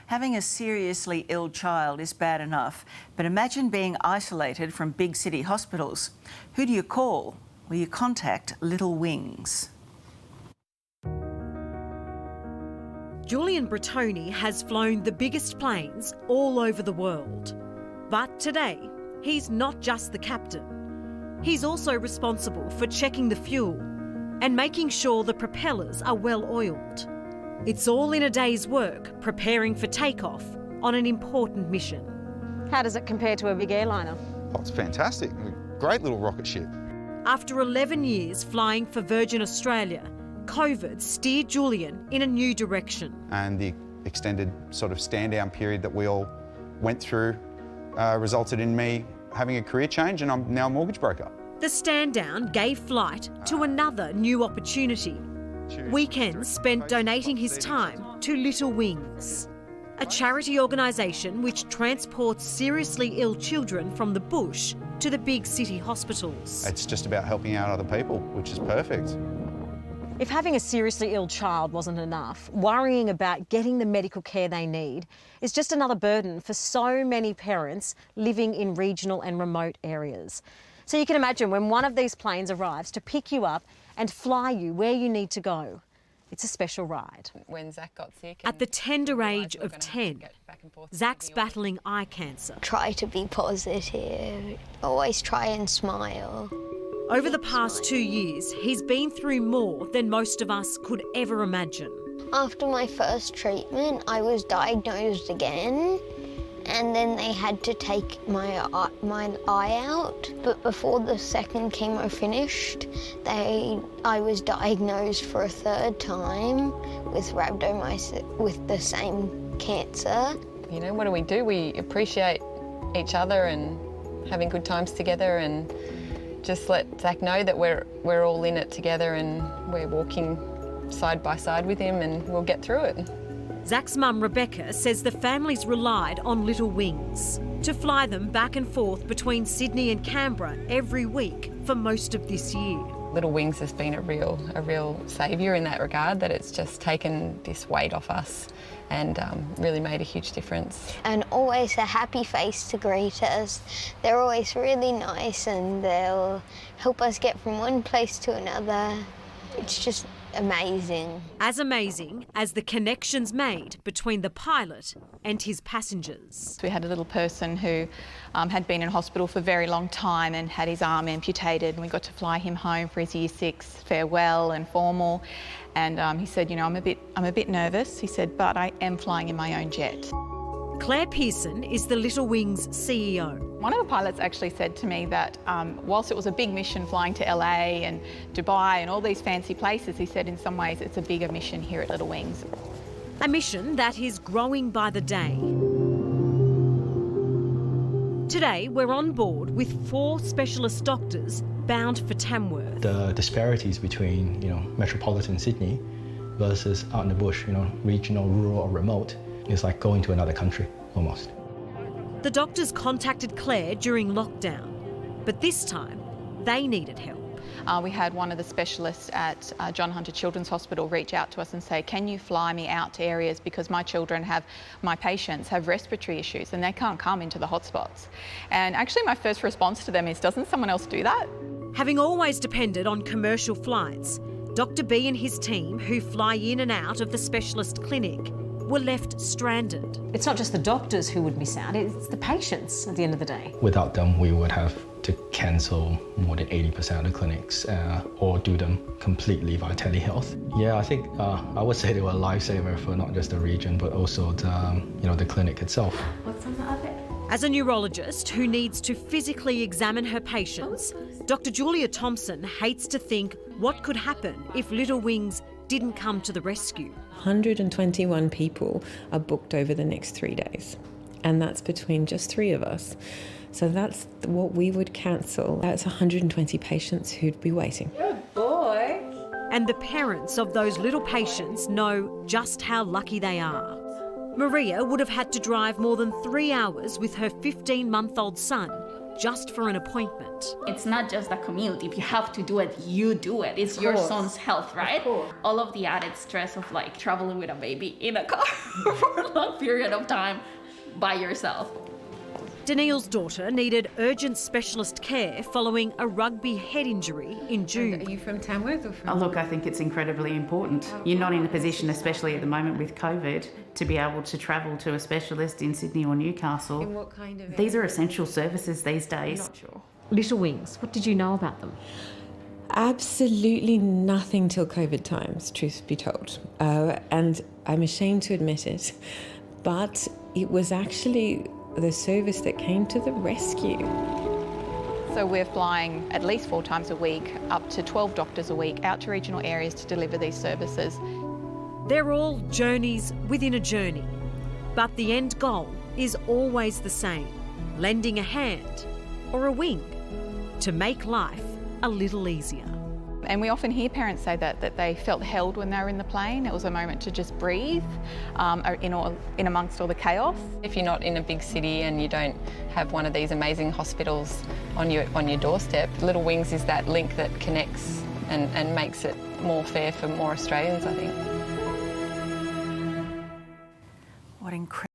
Having a seriously ill child is bad enough, but imagine being isolated from big city hospitals. Who do you call? Well, you contact Little Wings. Julian Bertoni has flown the biggest planes all over the world. But today, he's not just the captain. He's also responsible for checking the fuel and making sure the propellers are well oiled. It's all in a day's work preparing for takeoff on an important mission. How does it compare to a big airliner? Oh, it's fantastic. A great little rocket ship. After 11 years flying for Virgin Australia, COVID steered Julian in a new direction. And the extended sort of stand-down period that we all went through resulted in me having a career change, and I'm now a mortgage broker. The stand down gave flight to another new opportunity. Weekends spent donating his time to Little Wings, a charity organisation which transports seriously ill children from the bush to the big city hospitals. It's just about helping out other people, which is perfect. If having a seriously ill child wasn't enough, worrying about getting the medical care they need is just another burden for so many parents living in regional and remote areas. So you can imagine when one of these planes arrives to pick you up and fly you where you need to go. It's a special ride. When Zach got sick, at the tender age of 10, Zach's battling eye cancer. Try to be positive, always try and smile. Over the past 2 years, he's been through more than most of us could ever imagine. After my first treatment, I was diagnosed again, and then they had to take my eye out. But before the second chemo finished, I was diagnosed for a third time with rhabdomyolysis, with the same cancer. You know, what do? We appreciate each other and having good times together, and just let Zach know that we're all in it together and we're walking side by side with him, and we'll get through it. Zach's mum, Rebecca, says the family's relied on Little Wings to fly them back and forth between Sydney and Canberra every week for most of this year. Little Wings has been a real saviour in that regard, that it's just taken this weight off us and really made a huge difference. And always a happy face to greet us. They're always really nice, and they'll help us get from one place to another. It's just amazing. As amazing as the connections made between the pilot and his passengers. We had a little person who had been in hospital for a very long time and had his arm amputated, and we got to fly him home for his Year 6 farewell and formal. And he said, you know, I'm a bit nervous. He said, but I am flying in my own jet. Claire Pearson is the Little Wings CEO. One of the pilots actually said to me that whilst it was a big mission flying to LA and Dubai and all these fancy places, he said in some ways it's a bigger mission here at Little Wings. A mission that is growing by the day. Today we're on board with 4 specialist doctors bound for Tamworth. The disparities between, metropolitan Sydney versus out in the bush, regional, rural or remote, is like going to another country almost. The doctors contacted Claire during lockdown, but this time they needed help. We had one of the specialists at John Hunter Children's Hospital reach out to us and say, can you fly me out to areas because my patients have respiratory issues and they can't come into the hotspots. And actually my first response to them is, doesn't someone else do that? Having always depended on commercial flights, Dr. B and his team, who fly in and out of the specialist clinic, were left stranded. It's not just the doctors who would miss out, it's the patients at the end of the day. Without them, we would have to cancel more than 80% of the clinics or do them completely via telehealth. Yeah, I think I would say they were a lifesaver for not just the region, but also the clinic itself. What's on the other? As a neurologist who needs to physically examine her patients, Dr. Julia Thompson hates to think what could happen if Little Wings didn't come to the rescue. 121 people are booked over the next 3 days, and that's between just 3 of us. So that's what we would cancel. That's 120 patients who'd be waiting. Good boy. And the parents of those little patients know just how lucky they are. Maria would have had to drive more than 3 hours with her 15-month-old son just for an appointment. It's not just the community. If you have to do it, you do it. It's your son's health, right? All of the added stress of like traveling with a baby in a car for a long period of time by yourself. Danielle's daughter needed urgent specialist care following a rugby head injury in June. Are you from Tamworth or from? Oh, look, I think it's incredibly important. You're not in a position, especially at the moment with COVID, to be able to travel to a specialist in Sydney or Newcastle. In what kind of? These are essential services these days. I'm not sure. Little Wings, what did you know about them? Absolutely nothing till COVID times, truth be told. And I'm ashamed to admit it, but it was actually the service that came to the rescue. So we're flying at least 4 times a week, up to 12 doctors a week, out to regional areas to deliver these services. They're all journeys within a journey, but the end goal is always the same: lending a hand or a wing to make life a little easier. And we often hear parents say that they felt held when they were in the plane. It was a moment to just breathe in amongst all the chaos. If you're not in a big city and you don't have one of these amazing hospitals on your doorstep, Little Wings is that link that connects and makes it more fair for more Australians, I think. What incredible.